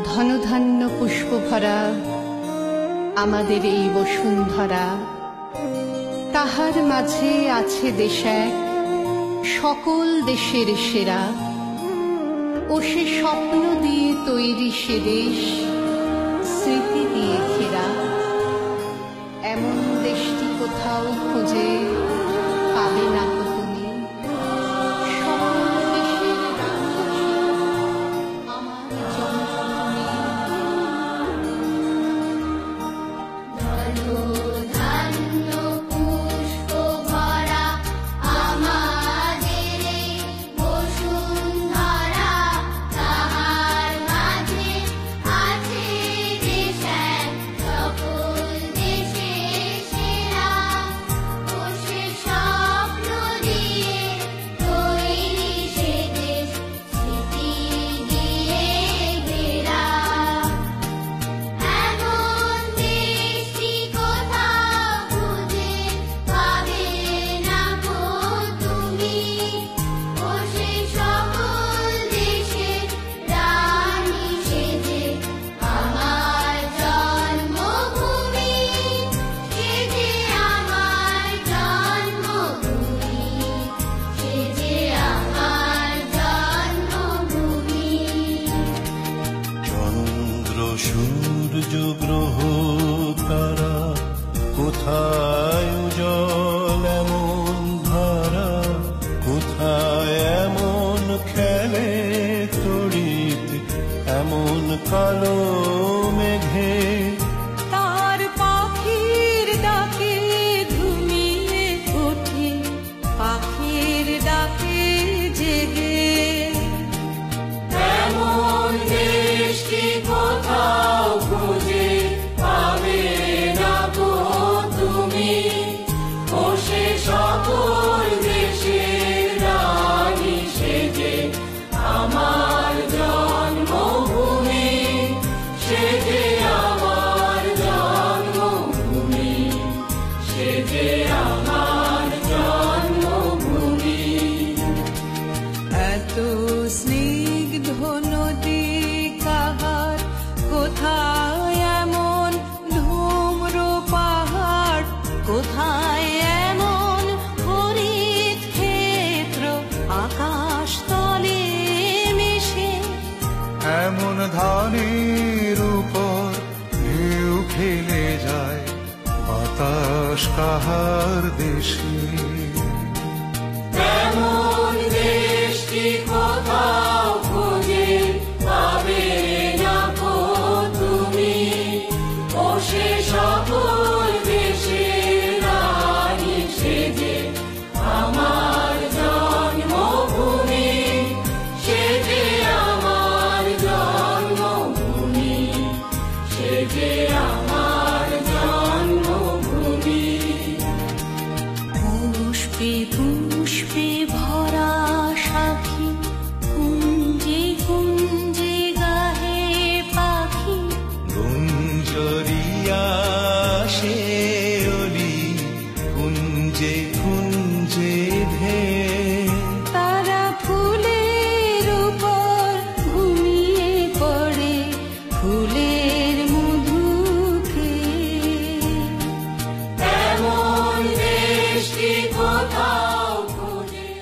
ধনধান্য পুষ্প ভরা আমাদের এই বসুন্ধরা, তাহার মাঝে আছে দেশ এক সকল দেশের সেরা। ও সে স্বপ্ন দিয়ে তৈরি সে দেশ, স্মৃতি দিয়ে ঘেরা। এমন দেশটি কোথাও খুঁজে পাবে না কো তুমি। সকল দেশের রাঙা আমার জন্মভূমি। ধনধান্য পুষ্প ভরা আমাদের এই বসুন্ধরা, তাহার মাঝে আছে দেশ এক সকল দেশের সেরা। ও সে স্বপ্ন দিয়ে তৈরি সে দেশ, স্মৃতি দিয়ে ঘেরা। এমন দেশটি কোথাও খুঁজে পাবে না গো তুমি। ও সে সকল দেশের রানী সেজে আমার জন্মভূমি, সেজে আমার জন্মভূমি, সেজে আমার জন্মভূমি। চন্দ্র সূর্য গ্রহ তারা কোথায় উজ্জ্বল এমন ধারা, কোথায় এমন খেলে তড়িৎ এমন কালো মেঘে। তার পাখির ডাকে ঘুমিয়ে ওঠে, পাখির ডাকে জেগে। এমন দেশটি কোথাও খুঁজে পাবে না গো তুমি। ও সে সকল দেশের রানী সেজে আমার জন্মভূমি, সেজে আমার জন্মভূমি, সেজে আমার জন্মভূমি। এত স্নিগ্ধ নদী কাহার, কোথায় এমন ধূম্র পাহাড়, কোথায় এমন হরিত ক্ষেত্র আকাশ তলে মিশে। এমন ধানের উপর ঢেউ খেলে যায় বাতাস কাহার দেশে।